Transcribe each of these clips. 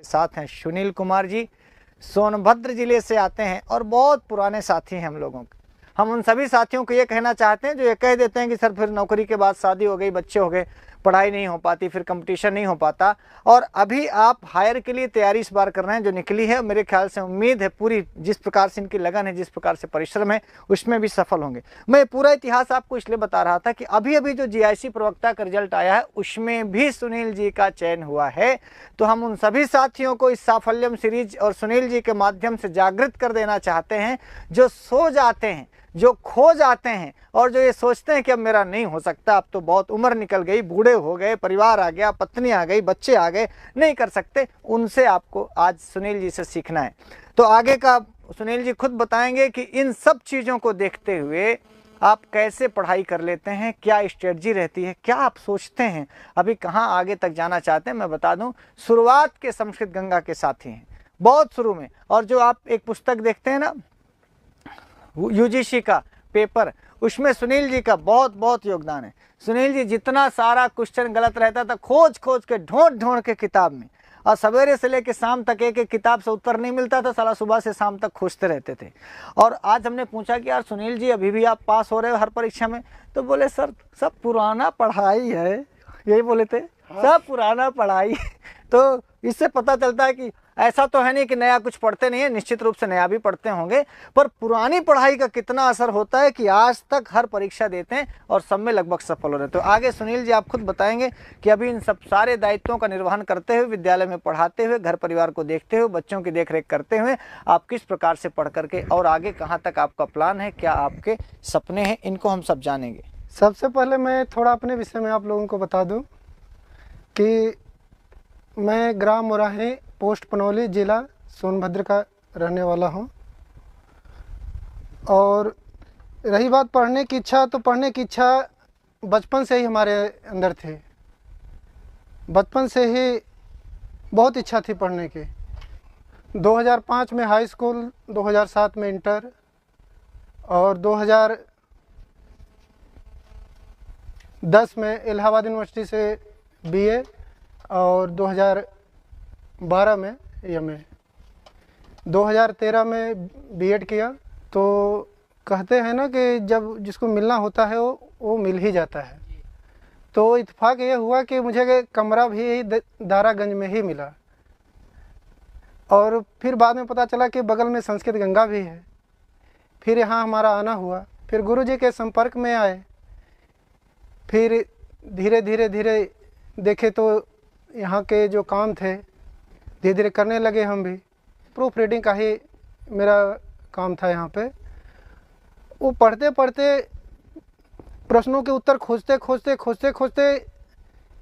साथ हैं सुनील कुमार जी, सोनभद्र जिले से आते हैं और बहुत पुराने साथी हैं हम लोगों के। हम उन सभी साथियों को ये कहना चाहते हैं जो ये कह देते हैं कि सर फिर नौकरी के बाद शादी हो गई, बच्चे हो गए, पढ़ाई नहीं हो पाती, फिर कंपटीशन नहीं हो पाता। और अभी आप हायर के लिए तैयारी इस बार कर रहे हैं जो निकली है, मेरे ख्याल से उम्मीद है पूरी जिस प्रकार से इनकी लगन है, जिस प्रकार से परिश्रम है, उसमें भी सफल होंगे। मैं पूरा इतिहास आपको इसलिए बता रहा था कि अभी अभी जो जीआईसी प्रवक्ता का रिजल्ट आया है उसमें भी सुनील जी का चयन हुआ है। तो हम उन सभी साथियों को इस साफल्यम सीरीज और सुनील जी के माध्यम से जागृत कर देना चाहते हैं जो सो जाते हैं, जो खो जाते हैं और जो ये सोचते हैं कि अब मेरा नहीं हो सकता, अब तो बहुत उम्र निकल गई, बूढ़े हो गए, परिवार आ गया, पत्नी आ गई, बच्चे आ गए, नहीं कर सकते। उनसे आपको आज सुनील जी से सीखना है। तो आगे का सुनील जी खुद बताएंगे कि इन सब चीज़ों को देखते हुए आप कैसे पढ़ाई कर लेते हैं, क्या स्ट्रेटजी रहती है, क्या आप सोचते हैं, अभी कहाँ आगे तक जाना चाहते हैं। मैं बता दूं, शुरुआत के संस्कृत गंगा के साथी हैं बहुत शुरू में। और जो आप एक पुस्तक देखते हैं ना यूजीसी का पेपर, उसमें सुनील जी का बहुत बहुत योगदान है। सुनील जी जितना सारा क्वेश्चन गलत रहता था खोज खोज के ढूंढ के किताब में, और सवेरे से लेकर शाम तक एक एक किताब से उत्तर नहीं मिलता था, साला सुबह से शाम तक खोजते रहते थे। और आज हमने पूछा कि यार सुनील जी अभी भी आप पास हो रहे हो हर परीक्षा में? तो बोले सर सब पुराना पढ़ाई है, यही बोले थे, सब पुराना पढ़ाई। तो इससे पता चलता है कि ऐसा तो है नहीं कि नया कुछ पढ़ते नहीं है, निश्चित रूप से नया भी पढ़ते होंगे, पर पुरानी पढ़ाई का कितना असर होता है कि आज तक हर परीक्षा देते हैं और सब में लगभग सफल हो रहे हैं। तो आगे सुनील जी आप खुद बताएंगे कि अभी इन सब सारे दायित्वों का निर्वहन करते हुए, विद्यालय में पढ़ाते हुए, घर परिवार को देखते हुए, बच्चों की देखरेख करते हुए आप किस प्रकार से पढ़ करके और आगे कहाँ तक आपका प्लान है, क्या आपके सपने हैं, इनको हम सब जानेंगे। सबसे पहले मैं थोड़ा अपने विषय में आप लोगों को बता दूं कि मैं ग्राम मोराही, पोस्ट पनौली, जिला सोनभद्र का रहने वाला हूं। और रही बात पढ़ने की इच्छा, तो पढ़ने की इच्छा बचपन से ही हमारे अंदर थी। बचपन से ही बहुत इच्छा थी पढ़ने की। 2005 में हाई स्कूल, 2007 में इंटर और 2010 में इलाहाबाद यूनिवर्सिटी से बीए और 2012 में एमए, 2013 में बीएड किया। तो कहते हैं ना कि जब जिसको मिलना होता है वो मिल ही जाता है। तो इत्तेफाक ये हुआ कि मुझे कमरा भी दारागंज में ही मिला और फिर बाद में पता चला कि बगल में संस्कृत गंगा भी है। फिर यहाँ हमारा आना हुआ, फिर गुरुजी के संपर्क में आए, फिर धीरे धीरे देखे तो यहाँ के जो काम थे धीरे धीरे करने लगे हम भी। प्रूफ रीडिंग का ही मेरा काम था यहाँ पे। वो पढ़ते पढ़ते प्रश्नों के उत्तर खोजते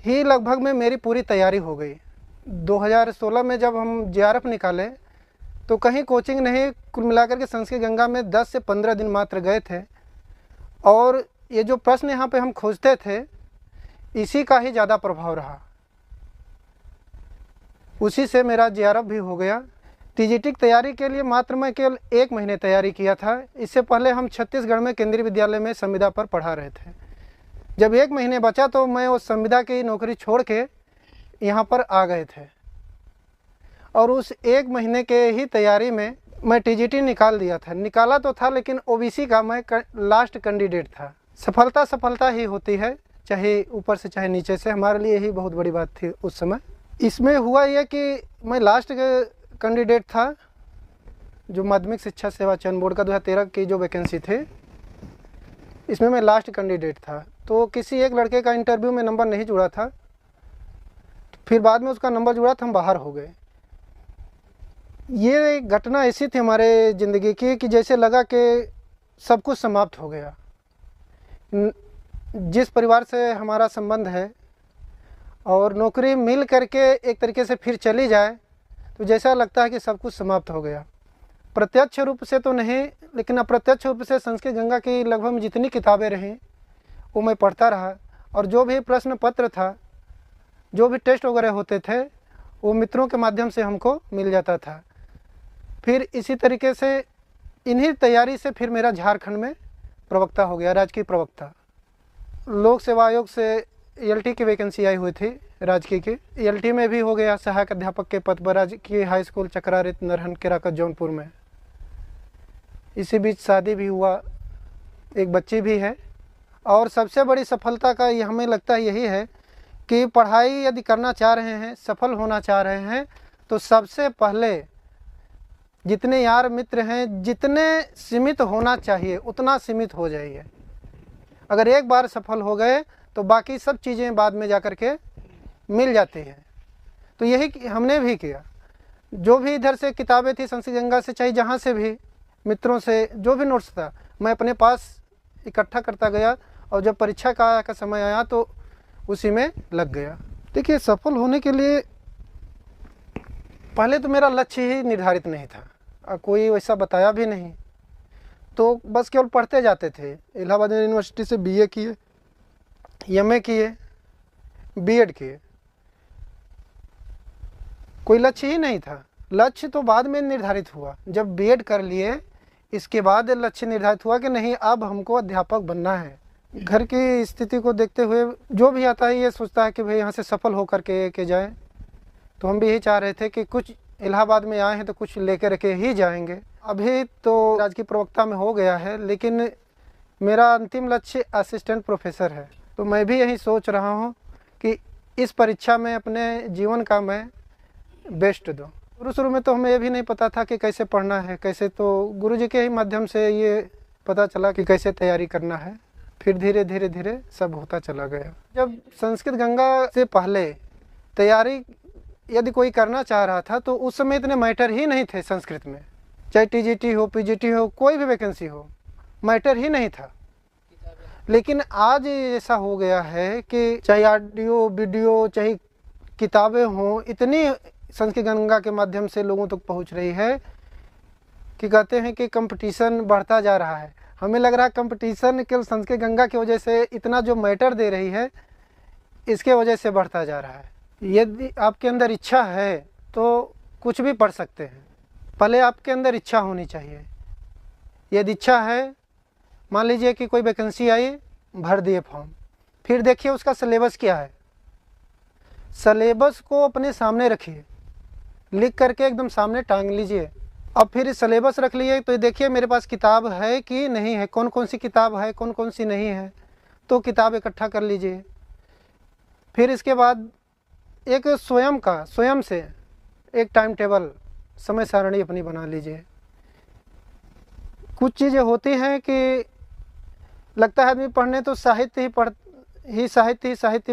ही लगभग में मेरी पूरी तैयारी हो गई। 2016 में जब हम जेआरएफ निकाले तो कहीं कोचिंग नहीं, कुल मिलाकर के संस्कृत गंगा में 10 से 15 दिन मात्र गए थे। और ये जो प्रश्न यहाँ पे हम खोजते थे इसी का ही ज़्यादा प्रभाव रहा, उसी से मेरा जेआरएफ भी हो गया। टीजीटी की तैयारी के लिए मात्र मैं केवल 1 महीने तैयारी किया था। इससे पहले हम छत्तीसगढ़ में केंद्रीय विद्यालय में संविदा पर पढ़ा रहे थे। जब 1 महीने बचा तो मैं उस संविदा की नौकरी छोड़ के यहाँ पर आ गए थे और उस 1 महीने के ही तैयारी में मैं टीजीटी निकाल दिया था। निकाला तो था लेकिन ओबीसी का मैं लास्ट कैंडिडेट था। सफलता ही होती है, चाहे ऊपर से चाहे नीचे से। हमारे लिए यही बहुत बड़ी बात थी उस समय। इसमें हुआ यह कि मैं लास्ट कैंडिडेट था जो माध्यमिक शिक्षा सेवा चयन बोर्ड का 2013 की जो वैकेंसी थी, इसमें मैं लास्ट कैंडिडेट था। तो किसी एक लड़के का इंटरव्यू में नंबर नहीं जुड़ा था, फिर बाद में उसका नंबर जुड़ा था, हम बाहर हो गए। ये घटना ऐसी थी हमारे ज़िंदगी की कि जैसे लगा कि सब कुछ समाप्त हो गया। जिस परिवार से हमारा संबंध है और नौकरी मिल करके एक तरीके से फिर चली जाए तो जैसा लगता है कि सब कुछ समाप्त हो गया। प्रत्यक्ष रूप से तो नहीं, लेकिन अप्रत्यक्ष रूप से संस्कृत गंगा की लगभग जितनी किताबें रहीं वो मैं पढ़ता रहा। और जो भी प्रश्न पत्र था, जो भी टेस्ट वगैरह होते थे, वो मित्रों के माध्यम से हमको मिल जाता था। फिर इसी तरीके से इन्हीं तैयारी से फिर मेरा झारखंड में प्रवक्ता हो गया, राजकीय प्रवक्ता। लोक सेवा आयोग से ELT की वैकेंसी आई हुई थी राजकीय की। ELT में भी हो गया सहायक अध्यापक के पद पर राजकीय हाई स्कूल चक्रारित नरहन केराकत जौनपुर में। इसी बीच शादी भी हुआ, एक बच्ची भी है। और सबसे बड़ी सफलता का ये हमें लगता है यही है कि पढ़ाई यदि करना चाह रहे हैं, सफल होना चाह रहे हैं, तो सबसे पहले जितने यार मित्र हैं, जितने सीमित होना चाहिए उतना सीमित हो जाइए। अगर एक बार सफल हो गए तो बाकी सब चीज़ें बाद में जा कर के मिल जाती हैं। तो यही हमने भी किया। जो भी इधर से किताबें थी संस्कृत गंगा से, चाहे जहाँ से भी मित्रों से जो भी नोट्स था, मैं अपने पास इकट्ठा करता गया और जब परीक्षा का समय आया तो उसी में लग गया। देखिए, सफल होने के लिए पहले तो मेरा लक्ष्य ही निर्धारित नहीं था, कोई वैसा बताया भी नहीं, तो बस केवल पढ़ते जाते थे। इलाहाबाद यूनिवर्सिटी से BA किए, MA किए, B.Ed किए, कोई लक्ष्य ही नहीं था। लक्ष्य तो बाद में निर्धारित हुआ, जब B.Ed कर लिए इसके बाद लक्ष्य निर्धारित हुआ कि नहीं, अब हमको अध्यापक बनना है। घर की स्थिति को देखते हुए जो भी आता है ये सोचता है कि भाई यहाँ से सफल होकर के जाए। तो हम भी यही चाह रहे थे कि कुछ इलाहाबाद में आए हैं तो कुछ लेकर के ही जाएंगे। अभी तो राजकीय प्रवक्ता में हो गया है, लेकिन मेरा अंतिम लक्ष्य असिस्टेंट प्रोफेसर है। तो मैं भी यही सोच रहा हूँ कि इस परीक्षा में अपने जीवन का मैं बेस्ट दूँ। शुरू में तो हमें ये भी नहीं पता था कि कैसे पढ़ना है, कैसे, तो गुरुजी के ही माध्यम से ये पता चला कि कैसे तैयारी करना है। फिर धीरे धीरे सब होता चला गया। जब संस्कृत गंगा से पहले तैयारी यदि कोई करना चाह रहा था तो उस समय इतने मैटर ही नहीं थे संस्कृत में, चाहे TGT हो, PGT हो, कोई भी वैकेंसी हो, मैटर ही नहीं था। लेकिन आज ऐसा हो गया है कि चाहे ऑडियो वीडियो, चाहे किताबें हों, इतनी संस्कृत गंगा के माध्यम से लोगों तक पहुंच रही है कि कहते हैं कि कंपटीशन बढ़ता जा रहा है। हमें लग रहा है कंपटीशन केवल संस्कृत गंगा की वजह से इतना जो मैटर दे रही है, इसके वजह से बढ़ता जा रहा है। यदि आपके अंदर इच्छा है तो कुछ भी पढ़ सकते हैं। पहले आपके अंदर इच्छा होनी चाहिए। यदि इच्छा है, मान लीजिए कि कोई वैकेंसी आई, भर दिए फॉर्म, फिर देखिए उसका सिलेबस क्या है। सिलेबस को अपने सामने रखिए, लिख करके एकदम सामने टांग लीजिए। अब फिर सिलेबस रख लिए तो देखिए मेरे पास किताब है कि नहीं है, कौन कौन सी किताब है, कौन कौन सी नहीं है, तो किताब इकट्ठा कर लीजिए। फिर इसके बाद एक स्वयं से एक टाइम टेबल, समय सारणी अपनी बना लीजिए। कुछ चीज़ें होती हैं कि लगता है आदमी पढ़ने तो साहित्य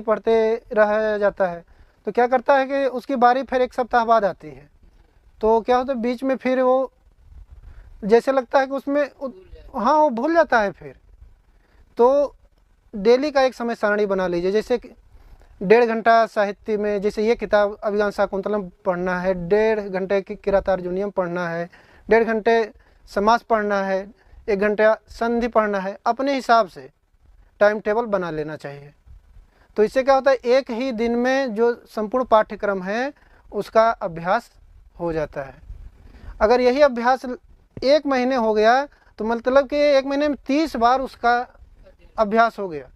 पढ़ते रह जाता है, तो क्या करता है कि उसकी बारी फिर एक सप्ताह बाद आती है, तो क्या होता है बीच में फिर वो जैसे लगता है कि उसमें हाँ वो भूल जाता है। फिर तो डेली का एक समय सारणी बना लीजिए। जैसे 1.5 घंटा साहित्य में, जैसे ये किताब अभिज्ञान शाकुंतलम पढ़ना है, 1.5 घंटे की किरातार्जुनीयम पढ़ना है, 1.5 घंटे समास पढ़ना है, 1 घंटा संधि पढ़ना है, अपने हिसाब से टाइम टेबल बना लेना चाहिए। तो इससे क्या होता है, एक ही दिन में जो संपूर्ण पाठ्यक्रम है उसका अभ्यास हो जाता है। अगर यही अभ्यास 1 महीने हो गया तो मतलब कि 1 महीने में 30 बार उसका अभ्यास हो गया,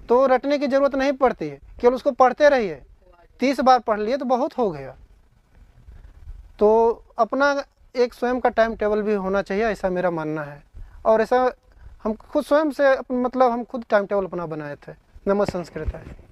तो रटने की ज़रूरत नहीं पड़ती है, केवल उसको पढ़ते रहिए। 30 बार पढ़ लिए तो बहुत हो गया। तो अपना एक स्वयं का टाइम टेबल भी होना चाहिए, ऐसा मेरा मानना है। और ऐसा हम खुद स्वयं से मतलब हम खुद टाइम टेबल अपना बनाए थे। नमः संस्कृत है।